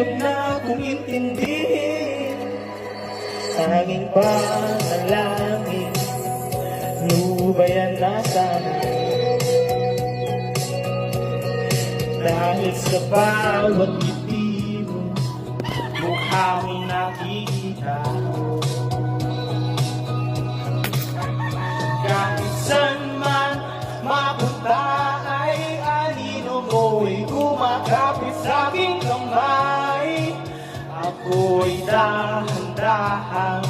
Mahirap na kung intindihin tanging panalangin, lubayan na sana. Dahil sa bawat ngiti mo, mukha mo'y nakikita. Kahit saan man mapunta ay anino mo'y kumakapit sa aking kamay. Ako'y dahan-dahan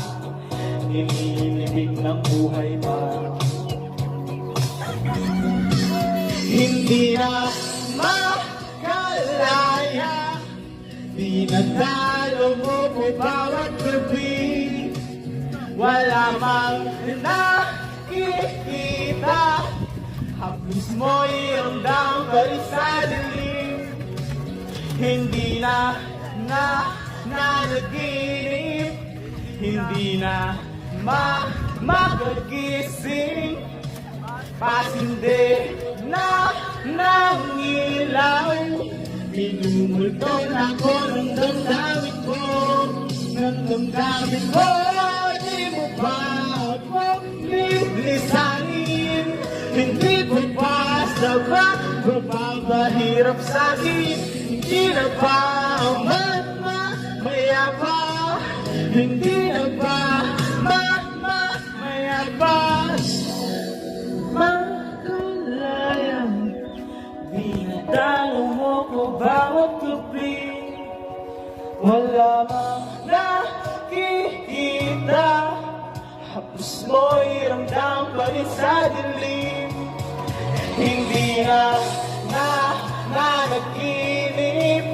nililibig ng buhay pa. Hindi na makalaya, dinadalo mo po bawat gabi. Wala mang nakikita, haplos mo'y ramdam pa rin sa dilim. Hindi na nanaginip, hindi na makagising. Pasinde na ng ilaw, minumultong ako ng damdamin ko, ng damdamin ko. Di mo ba ako lilisanin? Hindi ko pa sabat, mapapahirap sa'kin. Hindi na ba mayabang? Hindi na ba mayabang? Makalayang dinadalo mo ko bawat gabi. Wala mang nakikita, haplos mo'y ramdam pa rin sa dilim. Hindi na nanaginip,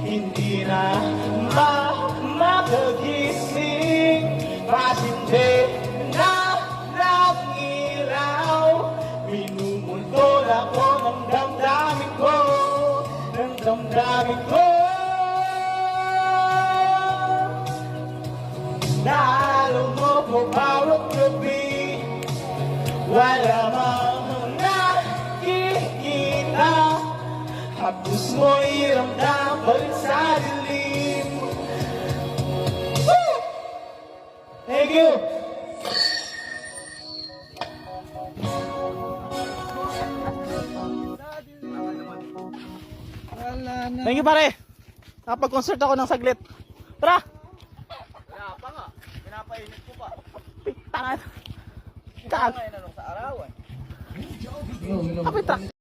hindi na makagising. Pasinde na ng ilaw, minumultol ako ng damdamin ko, ng damdamin ko. Nahalo mo ko bawat gabi, wala mang nakikita, haplos mo'y ramdam pa rin sa dilim. Woo! Thank you! Thank you pare! Nakapag-concert ako ng saglit. Tara! Wala pa nga. Pinapainit ko pa. Tangan! Kaya nga yun sa arawan. Kapit